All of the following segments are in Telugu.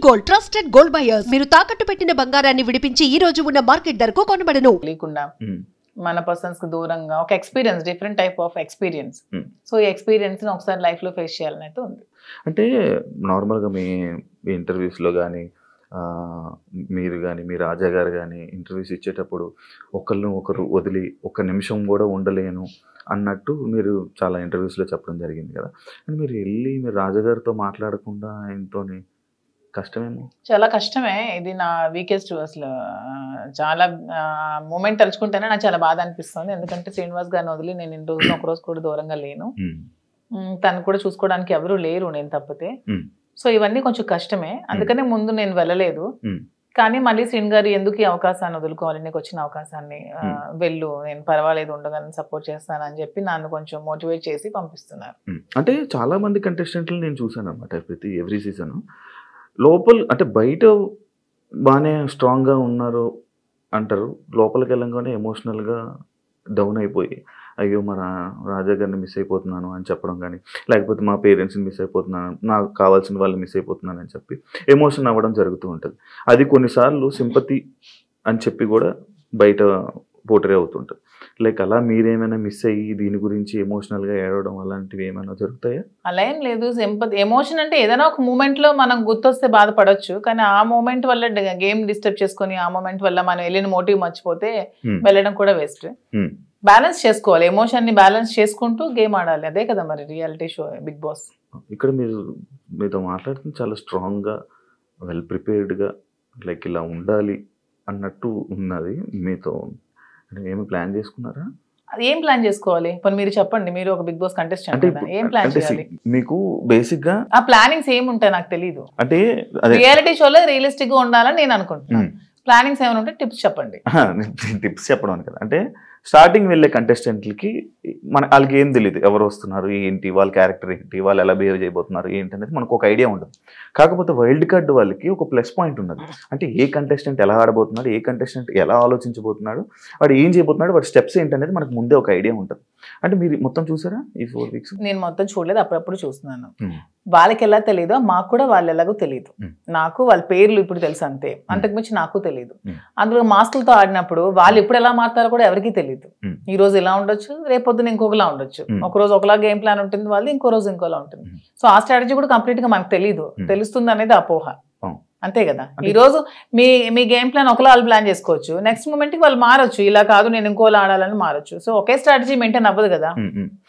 గోల్డ్ ట్రస్టెడ్ గోల్డ్ బయర్స్ మీరు తాకట్టు పెట్టిన బంగారాన్ని విడిపించి ఈ రోజు ఉన్న మార్కెట్ ధరకు కొనబడను. లేకుండా మన పర్సన్స్ కి దూరంగా ఒక experience, different type of experience. So ఈ ఎక్స్పీరియన్స్ ని ఒకసారి లైఫ్ లో ఫేస్ చేయాలని అయితే ఉంది. అంటే నార్మల్గా మీ ఇంటర్వ్యూస్లో కానీ మీరు కానీ మీ రాజా గారు కానీ ఇంటర్వ్యూస్ ఇచ్చేటప్పుడు ఒకరు వదిలి ఒక్క నిమిషం కూడా ఉండలేను అన్నట్టు మీరు చాలా ఇంటర్వ్యూస్లో చెప్పడం జరిగింది కదా. అని మీరు వెళ్ళి మీరు రాజాగారితో మాట్లాడకుండా ఆయనతోని కష్టమేమో. చాలా కష్టమే. ఇది నా వీకెస్ట్ అసలు. చాలా మూమెంట్ తలుచుకుంటేనే నాకు చాలా బాధ అనిపిస్తుంది. ఎందుకంటే శ్రీనివాస్ గారిని వదిలి నేను ఇన్ని రోజులు ఒక రోజు కూడా దూరంగా లేను. తను కూడా చూసుకోవడానికి ఎవరు లేరు నేను తప్పితే. సో ఇవన్నీ కొంచెం కష్టమే. అందుకనే ముందు నేను వెళ్ళలేదు. కానీ మళ్ళీ శ్రీని గారు ఎందుకు ఈ అవకాశాన్ని వదులుకోవాలి, నీకు వచ్చిన అవకాశాన్ని వెళ్ళు, నేను పర్వాలేదు ఉండగానే సపోర్ట్ చేస్తానని చెప్పి నన్ను కొంచెం మోటివేట్ చేసి పంపిస్తున్నారు. అంటే చాలా మంది కంటెస్టెంట్లు నేను చూసాను అనమాట. ఎవ్రీ సీజన్ లోపల అంటే బయట బాగానే స్ట్రాంగ్గా ఉన్నారు అంటారు, లోపలికి వెళ్ళంగానే ఎమోషనల్గా డౌన్ అయిపోయి అయ్యో మన రాజా గారిని మిస్ అయిపోతున్నాను అని చెప్పడం కానీ, లేకపోతే మా పేరెంట్స్ని మిస్ అయిపోతున్నాను, నాకు కావాల్సిన వాళ్ళు మిస్ అయిపోతున్నాను అని చెప్పి ఎమోషన్ అవ్వడం జరుగుతూ ఉంటుంది. అది కొన్నిసార్లు సింపతి అని చెప్పి కూడా బయట పోటరీ అవుతుంటుంది. లైక్ అలా మీరేమైనా మిస్ అయ్యి దీని గురించి ఎమోషనల్గా ఏడవడం అలాంటివి ఏమైనా జరుగుతాయా? అలా ఏం లేదు. సింపతి, ఎమోషన్ అంటే ఏదైనా ఒక మూమెంట్లో మనం గుర్తొస్తే బాధపడవచ్చు. కానీ ఆ మూమెంట్ వల్ల గేమ్ డిస్టర్బ్ చేసుకొని ఆ మూమెంట్ వల్ల మనం వెళ్ళిన మోటివ్ మర్చిపోతే వెళ్ళడం కూడా వేస్ట్. బ్యాలెన్స్ చేసుకోవాలి, ఎమోషన్ ని బ్యాలెన్స్ చేసుకుంటూ గేమ్ ఆడాలి. అదే కదా మరి రియాలిటీ షో బిగ్ బాస్. ఇక్కడ మీతో మాట్లాడుతుంది చాలా స్ట్రాంగ్గా, వెల్ ప్రిపేర్డ్గా, లైక్ ఇలా ఉండాలి అన్నట్టు ఉన్నది. మీతో ఏమి ప్లాన్ చేసుకున్నారా? అది ఏం ప్లాన్ చేసుకోవాలి? పోనీ మీరు చెప్పండి, మీరు ఒక బిగ్ బాస్ కంటెస్టెంట్ కదా, ఏం ప్లాన్ చేయాలి? మీకు బేసిక్ గా ఆ ప్లానింగ్స్ ఏమి ఉంటాయి నాకు తెలియదు. అంటే రియాలిటీ షోలో రియలిస్టిక్ గా ఉండాలని నేను అనుకుంటున్నాను. ప్లానింగ్స్ ఏమైనా ఉంటే టిప్స్ చెప్పండి. టిప్స్ చెప్పడం కదా, అంటే స్టార్టింగ్ వెళ్ళే కంటెస్టెంట్లకి వాళ్ళకి ఏం తెలియదు, ఎవరు వస్తున్నారు ఏంటి, వాళ్ళ క్యారెక్టర్ ఏంటి, వాళ్ళు ఎలా బిహేవ్ చేయబోతున్నారు ఏంటి అనేది మనకు ఒక ఐడియా ఉండదు. కాకపోతే వైల్డ్ కార్డ్ వాళ్ళకి ఒక ప్లస్ పాయింట్ ఉన్నది. అంటే ఏ కంటెస్టెంట్ ఎలా ఆడబోతున్నాడు, ఏ కంటెస్టెంట్ ఎలా ఆలోచించబోతున్నాడు, వాడు ఏం చేయబోతున్నాడు, వాడి స్టెప్స్ ఏంటి అనేది మనకు ముందే ఒక ఐడియా ఉంటుంది. అంటే మీరు మొత్తం చూసారా ఈ 4 weeks? నేను మొత్తం చూడలేదు, అప్పుడప్పుడు చూస్తున్నాను. వాళ్ళకి ఎలా తెలియదో మాకు కూడా వాళ్ళు ఎలాగో తెలియదు. నాకు వాళ్ళ పేర్లు ఇప్పుడు తెలుసు అంతే, అంతకుమించి నాకు తెలియదు. అందులో మాస్కులతో ఆడినప్పుడు వాళ్ళు ఎప్పుడు ఎలా మారుతారో కూడా ఎవరికి తెలియదు. ఈ రోజు ఇలా ఉండొచ్చు, రేపొద్దున ఇంకొకలా ఉండొచ్చు. ఒక రోజు ఒకలా గేమ్ ప్లాన్ ఉంటుంది వాళ్ళు, ఇంకో రోజు ఇంకోలా ఉంటుంది. సో ఆ స్ట్రాటజీ కూడా కంప్లీట్ గా మనకు తెలియదు. తెలుస్తుంది అనేది అపోహ, అంతే కదా. ఈ రోజు మీ గేమ్ ప్లాన్ ఒకలా వాళ్ళు ప్లాన్ చేసుకోవచ్చు, నెక్స్ట్ మూమెంట్ కి వాళ్ళు మారొచ్చు. ఇలా కాదు నేను ఇంకోలా ఆడాలని మారొచ్చు. సో ఒకే స్ట్రాటజీ మెయింటైన్ అవ్వదు కదా.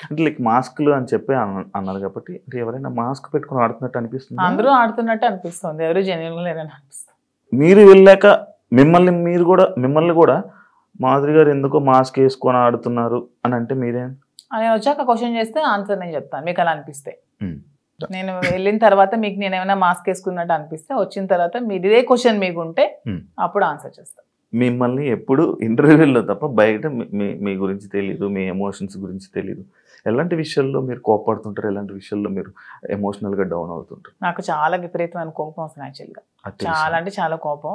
అంటే లైక్ మాస్క్లు అని చెప్పి అన్నారు కాబట్టి ఎవరైనా మాస్క్ పెట్టుకుని ఆడుతున్నట్టు అనిపిస్తుంది, అందరూ ఆడుతున్నట్టు అనిపిస్తుంది, ఎవరు జెన్యున్ లేరని అనిపిస్తుంది. మీరు వెళ్ళాక మిమ్మల్ని కూడా మాధురి గారు ఎందుకో మాస్క్ వేసుకొని ఆడుతున్నారు అని అంటే మీరేం? నేను వచ్చాక క్వశ్చన్ చేస్తే ఆన్సర్ నేను చెప్తాను, మీకు అలా అనిపిస్తే. నేను వెళ్ళిన తర్వాత మీకు నేను ఏమైనా మాస్క్ వేసుకున్నట్టు అనిపిస్తే, వచ్చిన తర్వాత మీరు ఇదే క్వశ్చన్ మీకు ఉంటే అప్పుడు ఆన్సర్ చేస్తాను. మిమ్మల్ని ఎప్పుడు ఇంటర్వ్యూలో తప్ప బయట మీ గురించి తెలియదు, మీ ఎమోషన్స్ గురించి తెలియదు. ఎలాంటి విషయాల్లో మీరు కోపడుతుంటారు, ఎలాంటి విషయాల్లో మీరు ఎమోషనల్గా డౌన్ అవుతుంటారు? నాకు చాలా విపరీతమైన కోపం అసలు, యాక్చువల్గా చాలా అంటే చాలా కోపం.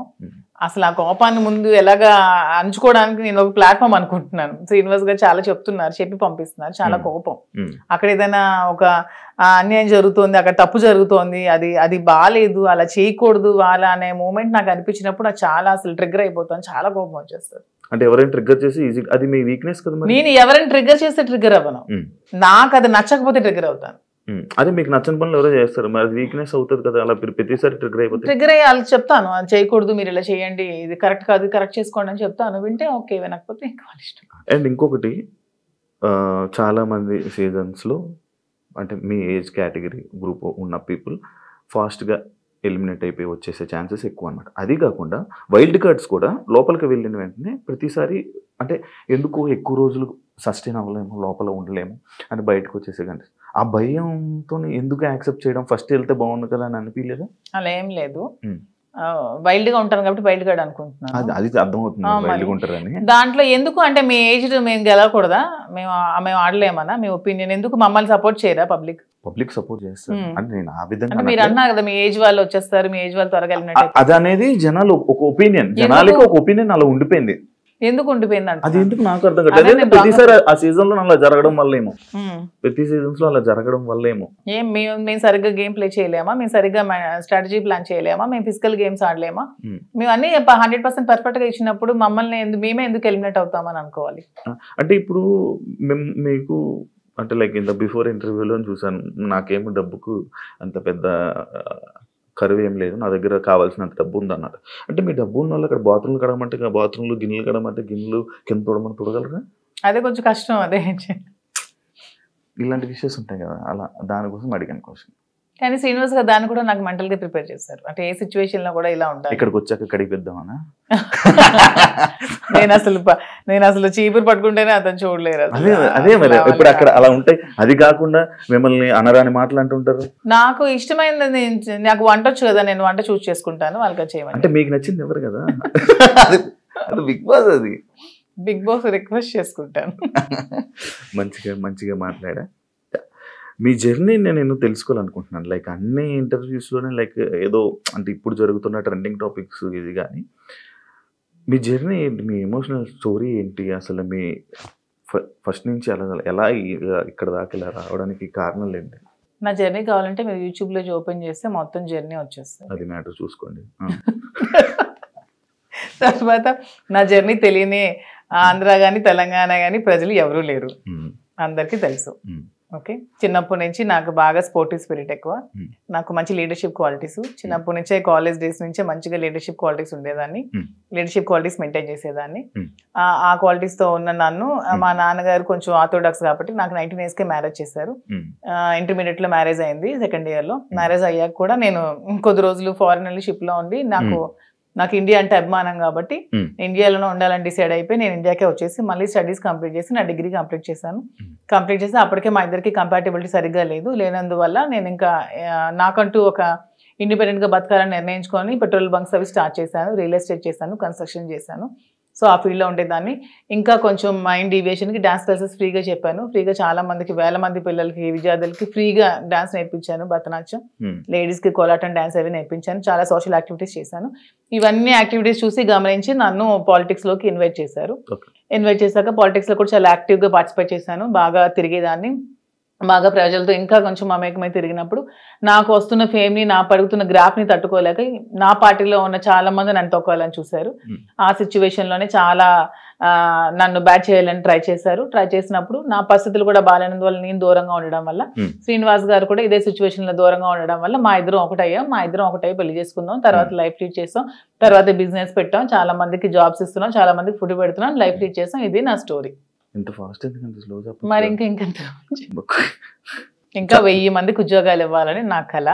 అసలు ఆ కోపాన్ని ముందు ఎలాగా అంచుకోవడానికి నేను ఒక ప్లాట్ఫామ్ అనుకుంటున్నాను. శ్రీనివాస్ గారు చాలా చెప్తున్నారు, చెప్పి పంపిస్తున్నారు. చాలా కోపం. అక్కడ ఏదైనా ఒక అన్యాయం జరుగుతోంది, అక్కడ తప్పు జరుగుతోంది, అది బాగాలేదు, అలా చేయకూడదు అలా అనే మూమెంట్ నాకు అనిపించినప్పుడు నాకు చాలా అసలు ట్రిగ్గర్ అయిపోతాను, చాలా కోపం వచ్చేస్తుంది. అంటే ఎవరైనా ట్రిగ్గర్ చేసి ఈజీ, అది మీ వీక్నెస్ కదా. నేను ఎవరైనా ట్రిగ్గర్ చేస్తే ట్రిగ్గర్ అవ్వను, నాకు అది నచ్చకపోతే ట్రిగ్గర్ అవుతాను. అదే మీకు నచ్చని పనులు ఎవరో చేస్తారు, మరి అది వీక్నెస్ అవుతుంది కదా. అలా ప్రతిసారి ట్రిగ్గర్ అయిపోతుంది. ట్రిగ్గర్ అయ్యి వాళ్ళకి చెప్తాను, అది చేయకూడదు, మీరు ఇలా చేయండి, ఇది కరెక్ట్ కాదు, కరెక్ట్ చేసుకోండి అని చెప్తాను. వింటే ఓకే, వినకపోతే ఇంకా వాళ్ళ ఇష్టం. అండ్ ఇంకొకటి, చాలా మంది సీజన్స్లో అంటే మీ ఏజ్ కేటగిరీ గ్రూప్ ఉన్న పీపుల్ ఫాస్ట్గా ఎలిమినేట్ అయిపోయి వచ్చేసే ఛాన్సెస్ ఎక్కువ అనమాట. అది కాకుండా వైల్డ్ కార్డ్స్ కూడా లోపలికి వెళ్ళిన వెంటనే ప్రతిసారి అంటే ఎందుకు ఎక్కువ రోజులు సస్టైన్ అవ్వలేము, లోపల ఉండలేము అని బయటకు వచ్చేసే కంటే ఆ భయంతో ఎందుకు యాక్సెప్ట్ చేయడం, ఫస్ట్ వెళ్తే బాగుంది కదా అని అనిపించలేదా? అలా ఏం లేదు, వైల్డ్ గా ఉంటాను కాబట్టి వైల్డ్ కార్డ్ అనుకుంటున్నాను. అది అర్థమవుతుంది వైల్డ్ ఉంటారని. దాంట్లో ఎందుకు అంటే మీ ఏజ్ మేము గెలవకూడదా, మేము ఆడలేమన్నా, మీ ఒపీనియన్ ఎందుకు, మమ్మల్ని సపోర్ట్ చేయరా పబ్లిక్ సపోర్ట్ చేస్తారు అంటే నేను ఆ విధంగా మీరు అన్నారు కదా మీ ఏజ్ వాళ్ళు వచ్చేస్తారు, మీ ఏజ్ వాళ్ళు త్వరగా వెళ్ళినట్టు. అది అనేది జనాలు ఒక ఒపీనియన్, జనాలకి ఒక ఒపీనియన్ అలా ఉండిపోయింది. ఎందుకు ఉండిపోయింది అది అంటే ఎందుకు నాకు అర్థం కాదు. ప్రతిసారి ఆ సీజన్ లో అలా జరగడం వల్ల ఏమో, ప్రతి సీజన్స్ లో అలా జరగడం వల్ల ఏమో. మేము సరిగ్గా గేమ్ ప్లే చేయలేమా, మేము సరిగ్గా స్ట్రాటజీ ప్లాన్ చేయలేమా, మేము ఫిజికల్ గేమ్స్ ఆడలేమా, మేము అన్ని 100% పర్ఫెక్ట్ గా ఇచ్చినప్పుడు మమ్మల్ని మేమే ఎందుకు ఎలిమినేట్ అవుతామని అనుకోవాలి. అంటే ఇప్పుడు మీకు అంటే లైక్ ఇంత బిఫోర్ ఇంటర్వ్యూలో చూసాను, నాకేమో డబ్బుకు అంత పెద్ద కరువు ఏం లేదు, నా దగ్గర కావాల్సినంత డబ్బు ఉందన్నారు. అంటే మీ డబ్బు ఉన్న వాళ్ళు అక్కడ బాత్రూమ్లు కడమంటే బాత్రూమ్లు, గిన్నెలు కడమంటే గిన్నెలు, కింద తోడమని తోడగలరా? అదే కొంచెం కష్టం. అదే ఇలాంటి విషయాలు ఉంటాయి కదా, అలా దానికోసం అడిగాను క్వశ్చన్. కానీ శ్రీనివాస్ గారు దాన్ని కూడా నాకు మెంటల్ గా ప్రిపేర్ చేశారు. అంటే ఏ సిచ్యువేషన్ లో కూడా ఇలా ఉంటాయి. ఇక్కడికి వచ్చాక కడిగిద్దామనా? నేను అసలు చీపురు పట్టుకుంటేనే అతను చూడలేరు. అదే మరి ఇప్పుడు అక్కడ అలా ఉంటాయి. అది కాకుండా మిమ్మల్ని అనరాని మాటలు అంటుంటారు. నాకు ఇష్టమైనది, నాకు వంట వచ్చు కదా, నేను వంట చూస్ చేసుకుంటాను, వాళ్ళకి చేయమని. అంటే మీకు నచ్చింది ఎవరు కదా, అది బిగ్ బాస్, అది బిగ్ బాస్ రిక్వెస్ట్ చేసుకుంటాను. మంచిగా మాట్లాడా. మీ జర్నీ నేను తెలుసుకోవాలనుకుంటున్నాను. లైక్ అన్ని ఇంటర్వ్యూస్లోనే లైక్ ఏదో అంటే ఇప్పుడు జరుగుతున్న ట్రెండింగ్ టాపిక్స్ ఇది, కానీ మీ జర్నీ ఏంటి, మీ ఎమోషనల్ స్టోరీ ఏంటి, అసలు మీ ఫస్ట్ నుంచి ఎలా ఇక్కడ దాకా ఇలా రావడానికి కారణాలు ఏంటి? నా జర్నీ కావాలంటే మీరు యూట్యూబ్లో ఓపెన్ చేస్తే మొత్తం జర్నీ వచ్చేస్తుంది. అది మ్యాటర్ చూసుకోండి. తర్వాత నా జర్నీ తెలియని ఆంధ్ర కానీ తెలంగాణ కానీ ప్రజలు ఎవరూ లేరు, అందరికీ తెలుసు. ఓకే, చిన్నప్పటి నుంచి నాకు బాగా స్పోర్టివ్ స్పిరిట్ ఎక్కువ, నాకు మంచి లీడర్షిప్ క్వాలిటీస్. చిన్నప్పటి నుంచే కాలేజ్ డేస్ నుంచే మంచిగా లీడర్షిప్ క్వాలిటీస్ ఉండేదాన్ని, లీడర్షిప్ క్వాలిటీస్ మెయింటైన్ చేసేదాన్ని. ఆ క్వాలిటీస్తో ఉన్న నన్ను మా నాన్నగారు కొంచెం ఆర్థోడాక్స్ కాబట్టి నాకు 19 yearsకే మ్యారేజ్ చేశారు. ఇంటర్మీడియట్లో మ్యారేజ్ అయింది, సెకండ్ ఇయర్లో. మ్యారేజ్ అయ్యాక కూడా నేను కొద్ది రోజులు ఫారెన్ వెళ్ళి షిప్లో ఉండి, నాకు ఇండియా అంటే అభిమానం కాబట్టి ఇండియాలోనే ఉండాలని డిసైడ్ అయిపోయి నేను ఇండియాకే వచ్చేసి మళ్ళీ స్టడీస్ కంప్లీట్ చేసి నా డిగ్రీ కంప్లీట్ చేశాను. కంప్లీట్ చేసి అప్పటికే మా ఇద్దరికి కంపాటబిలిటీ సరిగ్గా లేనందువల్ల నేను ఇంకా నాకంటూ ఒక ఇండిపెండెంట్గా బతకాలని నిర్ణయించుకొని పెట్రోల్ బంక్స్ అవి స్టార్ట్ చేశాను, రియల్ ఎస్టేట్ చేశాను, కన్స్ట్రక్షన్ చేశాను. సో ఆ ఫీల్డ్లో ఉండేదాన్ని. ఇంకా కొంచెం మైండ్ డీవియేషన్కి డాన్స్ క్లాసెస్ ఫ్రీగా చెప్పాను. ఫ్రీగా చాలా మందికి, వేల మంది పిల్లలకి, విద్యార్థులకి ఫ్రీగా డాన్స్ నేర్పించాను. భరతనాట్యం, లేడీస్కి కోలాటం డాన్స్ అవి నేర్పించాను. చాలా సోషల్ యాక్టివిటీస్ చేశాను. ఇవన్నీ యాక్టివిటీస్ చూసి గమనించి నన్ను పాలిటిక్స్లోకి ఇన్వైట్ చేశారు. ఇన్వైట్ చేశాక పాలిటిక్స్లో కూడా చాలా యాక్టివ్గా పార్టిసిపేట్ చేశాను. బాగా తిరిగేదాన్ని, బాగా ప్రజలతో ఇంకా కొంచెం మమేకమై తిరిగినప్పుడు నాకు వస్తున్న ఫేమ్ని, నా పడుగుతున్న గ్రాఫ్ని తట్టుకోలేక నా పార్టీలో ఉన్న చాలా మంది నన్ను తొక్కాలని చూశారు. ఆ సిచ్యువేషన్లోనే చాలా నన్ను బ్యాట్ చేయాలని ట్రై చేశారు. ట్రై చేసినప్పుడు నా పరిస్థితులు కూడా బాగాలేనందువల్ల, నేను దూరంగా ఉండడం వల్ల, శ్రీనివాస్ గారు కూడా ఇదే సిచ్యువేషన్లో దూరంగా ఉండడం వల్ల మా ఇద్దరం ఒకటై పెళ్లి చేసుకుందాం, తర్వాత లైఫ్ లీడ్ చేస్తాం, తర్వాత బిజినెస్ పెట్టాం, చాలా మందికి జాబ్స్ ఇస్తున్నాం, చాలా మందికి ఫుడ్ పెడుతున్నాం, లైఫ్ లీడ్ చేస్తాం. ఇది నా స్టోరీ. మరి ఇంకా 1000 మందికి ఉద్యోగాలు ఇవ్వాలని నా కళ.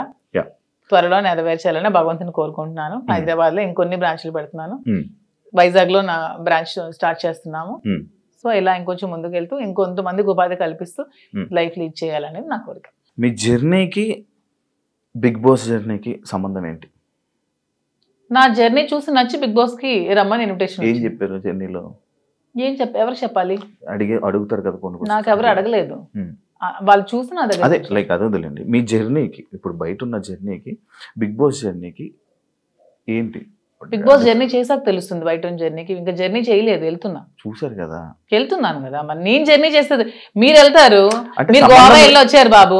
త్వరలో నెరవేర్చాలని భగవంతుని కోరుకుంటున్నాను. హైదరాబాద్ లో ఇంకొన్ని బ్రాంచ్లు పెడుతున్నాను, వైజాగ్ లో నా బ్రాంచ్ స్టార్ట్ చేస్తున్నాము. సో ఇలా ఇంకొంచెం ముందుకు వెళ్తూ ఇంకొంతమందికి ఉపాధి కల్పిస్తూ లైఫ్ లీడ్ చేయాలనేది నా కోరిక. మీ జర్నీకి బిగ్ బాస్ జర్నీకి సంబంధం ఏంటి? నా జర్నీ చూసి నచ్చి బిగ్ బాస్ కి రమ్మని ఇన్విటేషన్. ఏం చెప్పారు జర్నీలో? ఎవరు చెప్పాలి? అడుగుతారు కదా, నాకు ఎవరు అడగలేదు, వాళ్ళు చూసి నా దగ్గర. అదే లైక్ అదే వదిలేండి. మీ జర్నీకి, ఇప్పుడు బయట ఉన్న జర్నీకి బిగ్ బాస్ జర్నీకి ఏంటి? బిగ్ బాస్ జర్నీ చేసాక తెలుస్తుంది. బయట ఉన్న జర్నీకి ఇంకా జర్నీ చేయలేదు, చూసారు కదా, వెళ్తున్నాను కదా. మరి నేను జర్నీ చేస్తుంది, మీరు వెళ్తారు, మీరు గోవా వెళ్ళి వచ్చారు బాబు,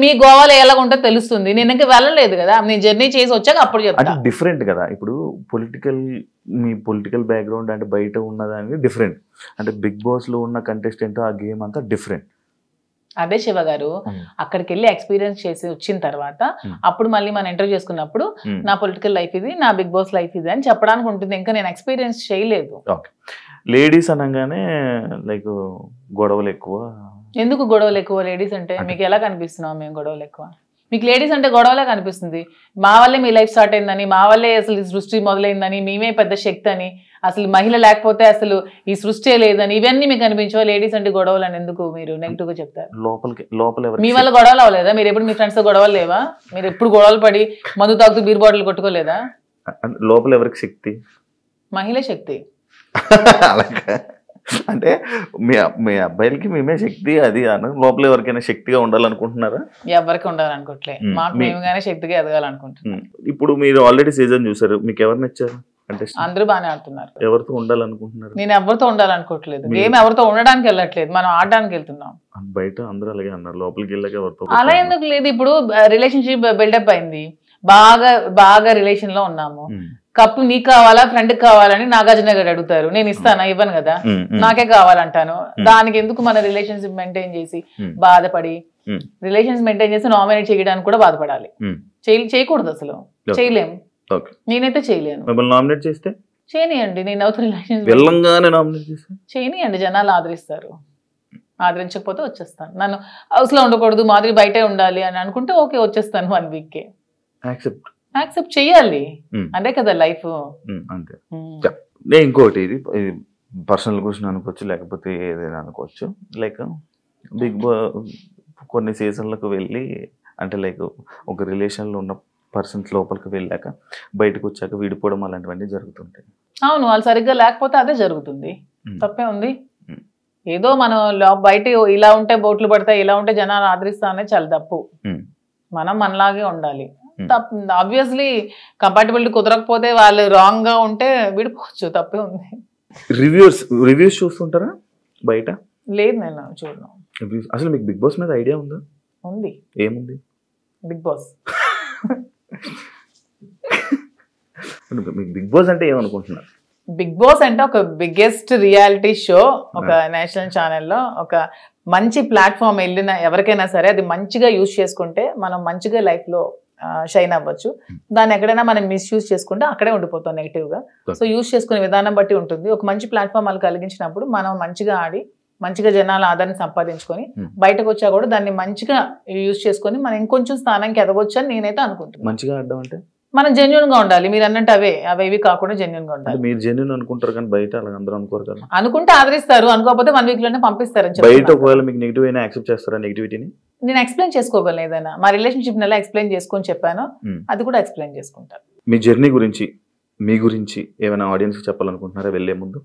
మీ గోవాలో ఎలా ఉంటుందో తెలుస్తుంది. నేను ఇంకా వెళ్ళలేదు కదా, నేను జర్నీ చేసి వచ్చాక అప్పుడు చెప్తాను. డిఫరెంట్ కదా. ఇప్పుడు మీ పొలిటికల్ బ్యాక్గ్రౌండ్ అంటే బయట ఉన్నదానికి డిఫరెంట్, అంటే బిగ్ బాస్ లో ఉన్న కంటెస్టెంట్ ఆ గేమ్ అంతా డిఫరెంట్. అదే శివ గారు, అక్కడికి వెళ్ళి ఎక్స్పీరియన్స్ చేసి వచ్చిన తర్వాత అప్పుడు మళ్ళీ మనం ఇంటర్వ్యూ చేసుకున్నప్పుడు నా పొలిటికల్ లైఫ్ ఇది, నా బిగ్ బాస్ లైఫ్ ఇది అని చెప్పడానికి ఉంటుంది. ఇంకా నేను ఎక్స్పీరియన్స్ చేయలేదు. లేడీస్ అనగానే లైక్ గొడవలు ఎక్కువ. ఎందుకు గొడవలు ఎక్కువ? లేడీస్ అంటే మీకు ఎలా కనిపిస్తున్నాం మేము గొడవలు ఎక్కువ? మీకు లేడీస్ అంటే గొడవలే కనిపిస్తుంది. మా వల్లే మీ లైఫ్ స్టార్ట్ అయిందని, మా వల్లే అసలు ఈ సృష్టి మొదలైందని, మేమే పెద్ద శక్తి అని, అసలు మహిళ లేకపోతే అసలు ఈ సృష్టి లేదని, ఇవన్నీ మీకు అనిపించవా? లేడీస్ అంటే గొడవలు అని ఎందుకు మీరు నెగిటివ్ గా చెప్తారు? మీ వల్ల గొడవలు అవ్వలేదా? మీరు ఎప్పుడు మీ ఫ్రెండ్స్ తో గొడవలు లేవా? మీరు ఎప్పుడు గొడవలు పడి మందు తాగుతూ బీర్ బాటిల్ కొట్టుకోలేదా? లోపల ఎవరికి శక్తి? మహిళ శక్తి. అంటే మీ అబ్బాయిలకి మేమే శక్తి అది అన్న, లోపల ఎవరికైనా శక్తిగా ఉండాలనుకుంటున్నారా? ఎవరికి ఉండాలనుకోవట్లే, మాకు మేముగానే శక్తిగా ఎదగాలనుకుంటున్నాం. ఇప్పుడు మీరు ఆల్రెడీ సీజన్ చూసారు, మీకు ఎవరు నచ్చారు? కంటెస్టెంట్ అందరూ బాగానే ఆడుతున్నారు. ఎవరితో ఉండాలనుకుంటున్నారు? నేను ఎవరితో ఉండాలనుకోవట్లేదు. గేమ్ ఎవరితో ఉండడానికి వెళ్ళట్లేదు, మనం ఆడడానికి వెళ్తున్నాం. బయట అందరూ అలాగే అన్నారు, లోపలికి వెళ్ళాక ఎవరితో అలా ఎందుకు లేదు? ఇప్పుడు రిలేషన్షిప్ బిల్డప్ అయింది, బాగా బాగా రిలేషన్ లో ఉన్నాము. కప్పు నీకు కావాలా ఫ్రెండ్ కావాలని నాగార్జున గారు అడుగుతారు, నేను ఇస్తానా? ఇవ్వను కదా, నాకే కావాలంటాను. దానికి ఎందుకు మన రిలేషన్షిప్ మెయింటైన్ చేసి బాధపడి, రిలేషన్స్ మెయింటైన్ చేసి నామినేట్ చేయడానికి కూడా బాధపడాలి? చేయకూడదు, అసలు చేయలేము. నేనైతే చేయలేను. మిమ్మల్ని నామినేట్ చేస్తే చేయనియండి, నేను అవుతా రిలేషన్స్ వెళ్ళంగానే నామినేట్ చేస్తే చేయనియండి, జనాలు ఆదరిస్తారు. ఆదరించకపోతే వచ్చేస్తాను. నన్ను హౌస్ లో ఉండకూడదు, మాదిరి బయటే ఉండాలి అని అనుకుంటే ఓకే, వచ్చేస్తాను 1 వీక్. యాక్సెప్ట్ చెయ్యాలి, అంటే కదా లైఫ్. అంతే. నేను ఇంకోటి, ఇది పర్సనల్ క్వశ్చన్ అనుకోవచ్చు, లేకపోతే ఏదైనా అనుకోవచ్చు. లైక్ బిగ్ బాస్ కొన్ని సీజన్లకు వెళ్ళి, అంటే లైక్ ఒక రిలేషన్లో ఉన్న పర్సన్స్ లోపలికి వెళ్ళాక బయటకు వచ్చాక విడిపోవడం అలాంటివన్నీ జరుగుతుంటాయి. అవును, వాళ్ళు సరిగ్గా లేకపోతే అదే జరుగుతుంది, తప్పే ఉంది. ఏదో మనం బయట ఇలా ఉంటే బోట్లు పడతాయి, ఇలా ఉంటే జనాలు ఆదరిస్తా అనేది చాలా తప్పు. మనం మనలాగే ఉండాలి. ఆబ్వియస్లీ కంపాటబిలిటీ కుదరకపోతే వాళ్ళు రాంగ్ గా ఉంటే విడిపోవచ్చు, తప్పే ఉంది. రివ్యూస్ చూస్తుంటారా బయట? లేదు, నేను చూడను. అసలు మీకు బిగ్ బాస్ మీద ఐడియా ఉందా? ఉంది. ఏముంది? బిగ్ బాస్ మీకు బిగ్ బాస్ అంటే ఏమనుకుంటున్నారు? బిగ్ బాస్ అంటే ఒక బిగ్గెస్ట్ రియాలిటీ షో, ఒక నేషనల్ ఛానల్లో ఒక మంచి ప్లాట్ఫామ్. వెళ్ళిన ఎవరికైనా సరే అది మంచిగా యూజ్ చేసుకుంటే మనం మంచిగా లైఫ్ లో షైన్ అవ్వచ్చు. దాన్ని ఎక్కడైనా మనం మిస్యూజ్ చేసుకుంటే అక్కడే ఉండిపోతాం నెగిటివ్ గా. సో యూజ్ చేసుకునే విధానం బట్టి ఉంటుంది. ఒక మంచి ప్లాట్ఫామ్ వాళ్ళు కలిగించినప్పుడు మనం మంచిగా ఆడి మంచిగా జనాల ఆదరణ సంపాదించుకొని బయటకు వచ్చా కూడా దాన్ని మంచిగా యూజ్ చేసుకొని మనం ఇంకొంచెం స్థానానికి ఎదగొచ్చు అని నేనైతే అనుకుంటున్నాను. మంచిగా ఆడడం అంటే మనం జెన్యున్ గా ఉండాలి. మీరు అన్నట్టు అవేవి కాకుండా జెన్యున్ గా ఉండాలి. మీరు జెన్యున్ అనుకుంటారు కానీ బయట అలా అందరూ అనుకోరు కదా. అనుకుంటే ఆదరిస్తారు, అనుకోకపోతే 1 వీక్ లోనే పంపిస్తారు. బయట ఒకవేళ మీకు నెగిటివ్ అయినా యాక్సెప్ట్ చేస్తారా? నెగిటివిటీని నేను ఎక్స్ప్లెయిన్ చేసుకోగలను. ఏదైనా మా రిలేషన్షిప్ ఎలా ఎక్స్ప్లెయిన్ చేసుకొని చెప్పాను, అది కూడా ఎక్స్ప్లెయిన్ చేసుకుంటాను. మీ జర్నీ గురించి, మీ గురించి ఏమైనా ఆడియన్స్ చెప్పాలనుకుంటున్నారా వెళ్లే ముందు?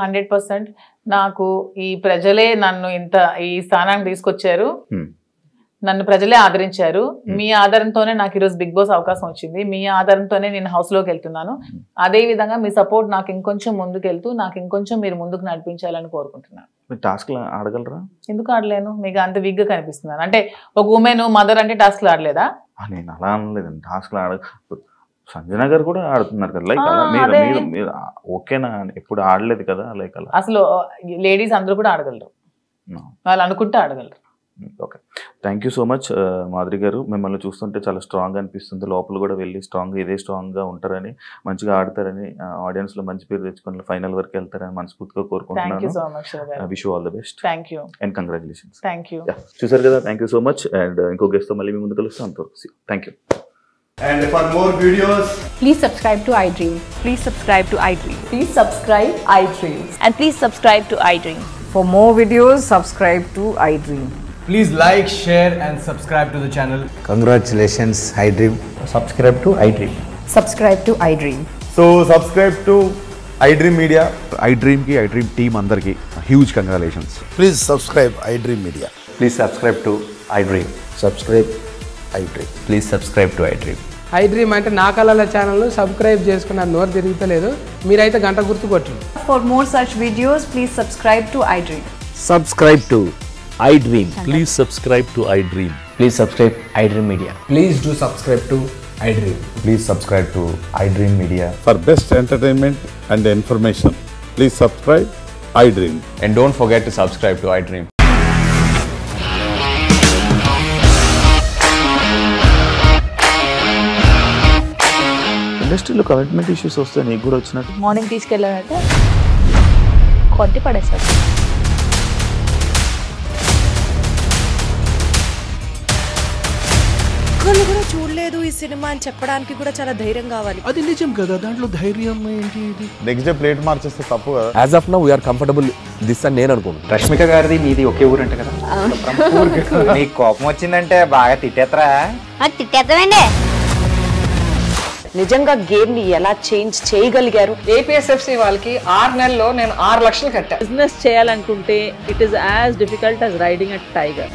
100% నాకు ఈ ప్రజలే నన్ను ఇంత ఈ స్థానానికి తీసుకొచ్చారు, నన్ను ప్రజలే ఆదరించారు. మీ ఆదరణతోనే నాకు ఈరోజు బిగ్ బాస్ అవకాశం వచ్చింది. మీ ఆదరణతోనే నేను హౌస్ లోకి వెళ్తున్నాను. అదే విధంగా మీ సపోర్ట్ నాకు ఇంకొంచెం ముందుకు వెళ్తూ నాకు ఇంకొంచెం మీరు ముందుకు నడిపించాలని కోరుకుంటున్నాను. టాస్క్ ఆడగలరా? ఎందుకు ఆడలేను? మీకు అంత వీక్ గా కనిపిస్తున్నాను అంటే ఒక ఉమెన్ మదర్ అంటే టాస్క్లు ఆడలేదా? నేను అలా అనలేదండి, టాస్క్లు సంజన గారు కూడా ఆడుతున్నారు కదా. లైక్ మీరు ఓకేనా? ఎప్పుడు ఆడలేదు కదా. లైక్ అలా అసలు లేడీస్ అందరూ కూడా ఆడగలరు, వాళ్ళు అనుకుంటే ఆడగలరు. Okay, thank you so much Madhuri garu. మిమ్మల్ని చూస్తుంటే చాలా స్ట్రాంగ్ అనిపిస్తుంది. లోపల కూడా వెళ్ళి ఇదే స్ట్రాంగ్గా ఉంటారని, మంచిగా ఆడతారని, ఆడియన్స్లో మంచి పేరు తెచ్చుకొని ఫైనల్ వరకు వెళ్తారని మనస్ఫూర్తిగా కోరుకుంటున్నాను. Wish you all the best and congratulations. చూసారు కదా, thank you so much. And ఇంకో గెస్ట్తో మళ్ళీ మీ ముందు కలుస్తాం. అంతవరకు thank you. And for more videos, please subscribe to iDream. Please subscribe to iDream. Please subscribe iDream. And please subscribe to iDream. For more videos, subscribe to iDream. please like, share and subscribe to the channel. Congratulations, iDream. Subscribe to iDream. Subscribe to iDream. So subscribe to iDream Media. iDream ki iDream team andarki huge congratulations. Please subscribe iDream Media. Please subscribe to iDream. Subscribe iDream. Please subscribe to iDream. iDream అంటే నా కళల ఛానల్ సబ్స్క్రైబ్ చేసుకున్న నోరు తిరుగుతలేదు, మీరైతే గంట గుర్తు కొట్టండి. For more such videos, please subscribe to iDream. Subscribe to iDream. Please subscribe to iDream. Please subscribe iDream Media. Please do subscribe to iDream. Please subscribe to iDream Media. For best entertainment and information, please subscribe iDream. And don't forget to subscribe to iDream. ఇండస్ట్రీలో కమిట్మెంట్ ఇష్యూస్ వస్తే నీకు కూడా వచ్చినట్టు? మార్నింగ్ తీసుకెళ్ళాలంటే కొట్టి పడేస్తారు. ఒక్కళ్ళు కూడా చూడలేదు ఈ సినిమా అని చెప్పడానికి కూడా చాలా ధైర్యం కావాలి. అది నిజం కదా, దాంట్లో ధైర్యం ఏంటి? నెక్స్ట్ డే ప్లేట్ మార్చేస్తే తప్పు కదా. As of now we are comfortable this అని నేను అనుకుంటున్నాను. రష్మిక గారిది మీది ఒకే ఊరు అంటే కదా. నీకు కోపం వచ్చిందంటే బాగా తిట్టేత్తరా? తిట్టేద్దామండి. నిజంగా గేమ్ ని ఎలా చేంజ్ చేయగలిగారు? ఏపీఎస్ఎఫ్సి వాళ్ళకి 6 నెలల్లో నేను 6 లక్షలు కట్టా. బిజినెస్ చేయాలనుకుంటే it is as difficult as riding a tiger.